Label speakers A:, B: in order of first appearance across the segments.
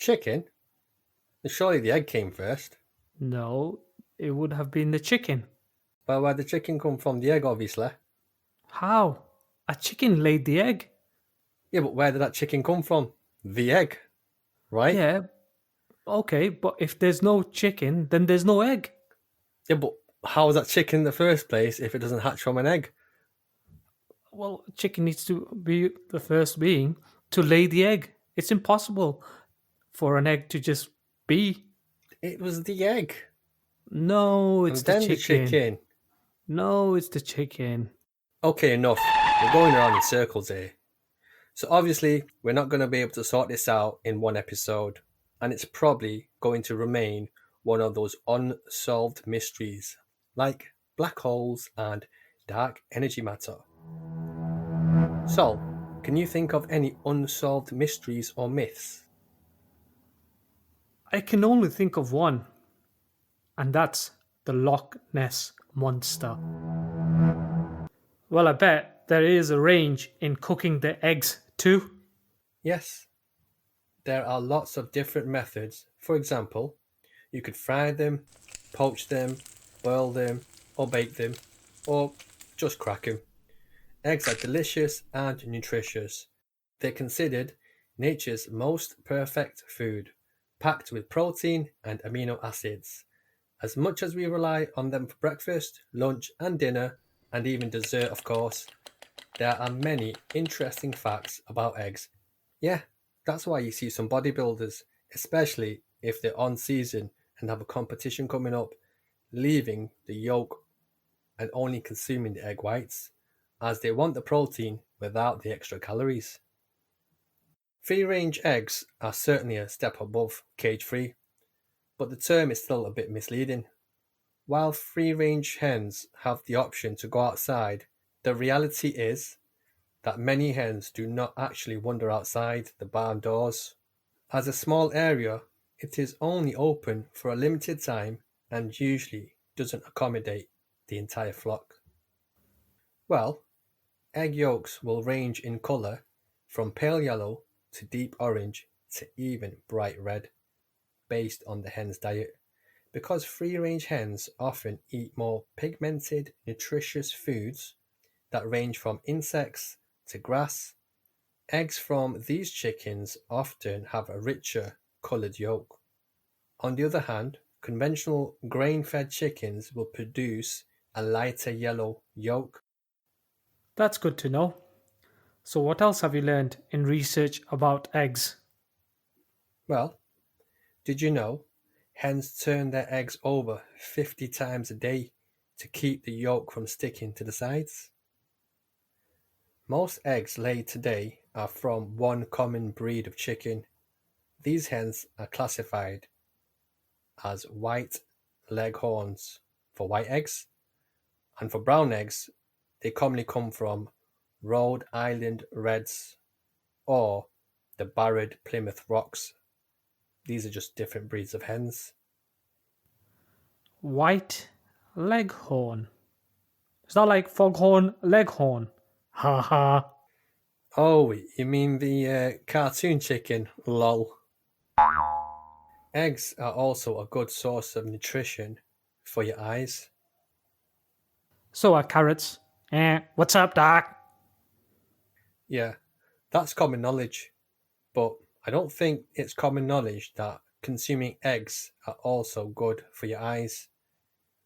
A: Chicken? Surely the egg came first.
B: No, it would have been the chicken.
A: Well, where the chicken come from? The egg, obviously.
B: How? A chicken laid the egg.
A: Yeah, but where did that chicken come from? The egg, right?
B: Yeah, okay, but if there's no chicken, then there's no egg.
A: Yeah, but how is that chicken in the first place if it doesn't hatch from an egg?
B: Well, chicken needs to be the first being to lay the egg. It's impossible for an egg to just be.
A: It was the egg.
B: No, it's
A: And
B: the
A: then the
B: chicken.
A: chicken.
B: No, it's the chicken.
A: Okay, enough. We're going around in circles here. So obviously, we're not going to be able to sort this out in one episode, and it's probably going to remain one of those unsolved mysteries, like black holes and dark energy matter. So, can you think of any unsolved mysteries or myths?
B: I can only think of one, and that's the Loch Ness Monster. Well, I bet there is a range in cooking the eggs too.
A: Yes, there are lots of different methods. For example, you could fry them, poach them, boil them, or bake them, or just crack them. Eggs are delicious and nutritious. They're considered nature's most perfect food, packed with protein and amino acids. As much as we rely on them for breakfast, lunch, and dinner, and even dessert, of course, there are many interesting facts about eggs. Yeah, that's why you see some bodybuilders, especially if they're on season and have a competition coming up, leaving the yolk and only consuming the egg whites, as they want the protein without the extra calories. Free range eggs are certainly a step above cage free, but the term is still a bit misleading. While free range hens have the option to go outside, the reality is that many hens do not actually wander outside the barn doors. As a small area, it is only open for a limited time and usually doesn't accommodate the entire flock. Well, egg yolks will range in colour from pale yellow to deep orange to even bright red, based on the hen's diet. Because free range hens often eat more pigmented, nutritious foods that range from insects to grass, eggs from these chickens often have a richer coloured yolk. On the other hand, conventional grain fed chickens will produce a lighter yellow yolk.
B: That's good to know. So, what else have you learned in research about eggs?
A: Well, did you know hens turn their eggs over 50 times a day to keep the yolk from sticking to the sides? Most eggs laid today are from one common breed of chicken. These hens are classified as white leghorns for white eggs, and for brown eggs, they commonly come from Rhode Island Reds or the Barred Plymouth Rocks. These are just different breeds of hens.
B: White leghorn. Is that like foghorn leghorn? Ha ha.
A: Oh, you mean the cartoon chicken? Lol. Eggs are also a good source of nutrition for your eyes.
B: So are carrots. What's up, Doc?
A: Yeah, that's common knowledge, but I don't think it's common knowledge that consuming eggs are also good for your eyes.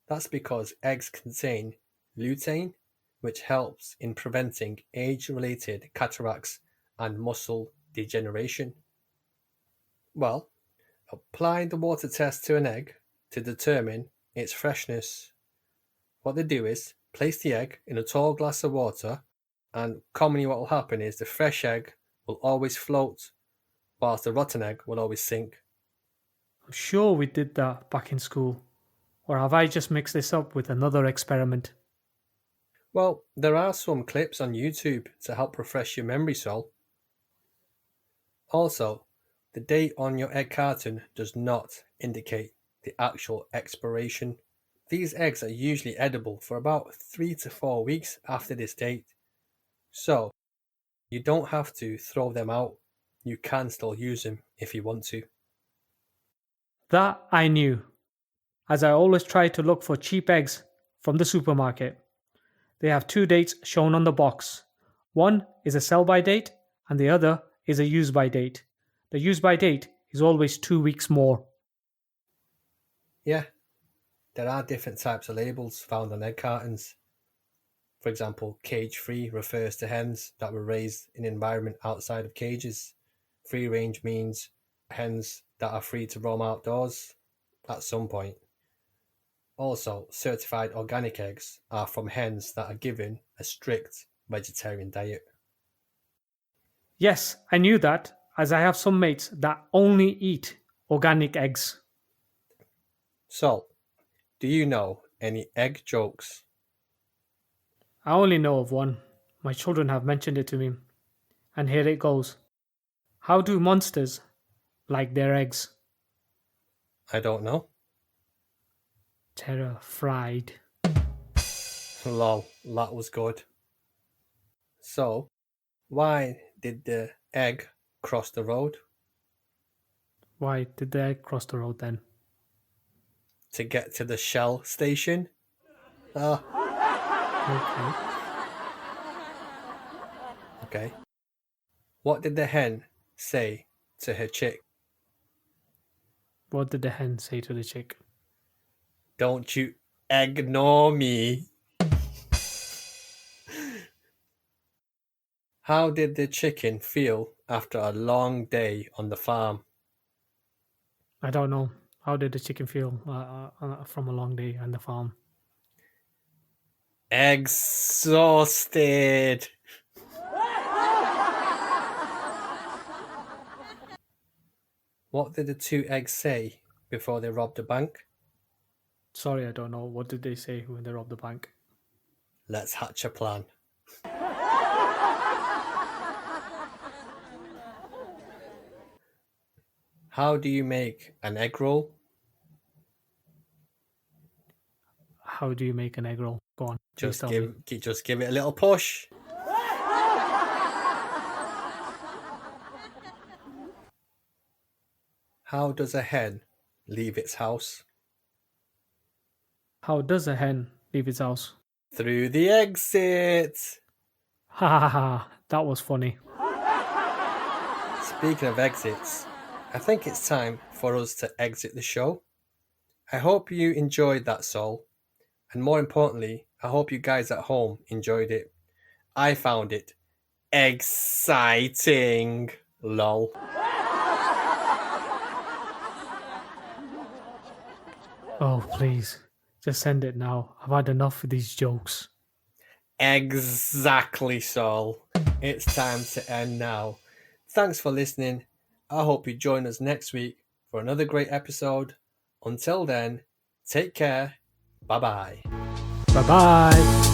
A: That's because eggs contain lutein, which helps in preventing age related cataracts and muscle degeneration. Well, apply the water test to an egg to determine its freshness. What they do is place the egg in a tall glass of water, and commonly what will happen is the fresh egg will always float, whilst the rotten egg will always sink.
B: I'm sure we did that back in school. Or have I just mixed this up with another experiment?
A: Well, there are some clips on YouTube to help refresh your memory, Sol. Also, the date on your egg carton does not indicate the actual expiration. These eggs are usually edible for about 3 to 4 weeks after this date, so you don't have to throw them out. You can still use them if you want to.
B: That I knew, as I always try to look for cheap eggs from the supermarket. They have two dates shown on the box. One is a sell by date, and the other is a use by date. The use by date is always 2 weeks more.
A: Yeah, there are different types of labels found on egg cartons. For example, cage-free refers to hens that were raised in an environment outside of cages. Free range means hens that are free to roam outdoors at some point. Also, certified organic eggs are from hens that are given a strict vegetarian diet.
B: Yes, I knew that, as I have some mates that only eat organic eggs.
A: So, do you know any egg jokes?
B: I only know of one. My children have mentioned it to me. And here it goes. How do monsters like their eggs?
A: I don't know.
B: Terror fried.
A: Lol, that was good. So, why did the egg cross the road?
B: Why did the egg cross the road then?
A: To get to the Shell station? Ah,
B: Okay.
A: okay. What did the hen say to her chick?
B: What did the hen say to the chick?
A: Don't you ignore me. How did the chicken feel after a long day on the farm?
B: I don't know. How did the chicken feel from a long day on the farm?
A: Exhausted. What did the two eggs say before they robbed a bank?
B: Sorry, I don't know. What did they say when they robbed the bank?
A: Let's hatch a plan. How do you make an egg roll?
B: How do you make an egg roll? Go on, please tell me.
A: Just give it a little push. How does a hen leave its house?
B: How does a hen leave its house?
A: Through the exit.
B: Ha ha ha! That was funny.
A: Speaking of exits, I think it's time for us to exit the show. I hope you enjoyed that, Sol. And more importantly, I hope you guys at home enjoyed it. I found it exciting. Lol.
B: Oh, please. Just send it now. I've had enough of these jokes.
A: Exactly, Sol. It's time to end now. Thanks for listening. I hope you join us next week for another great episode. Until then, take care. Bye bye.
B: Bye bye.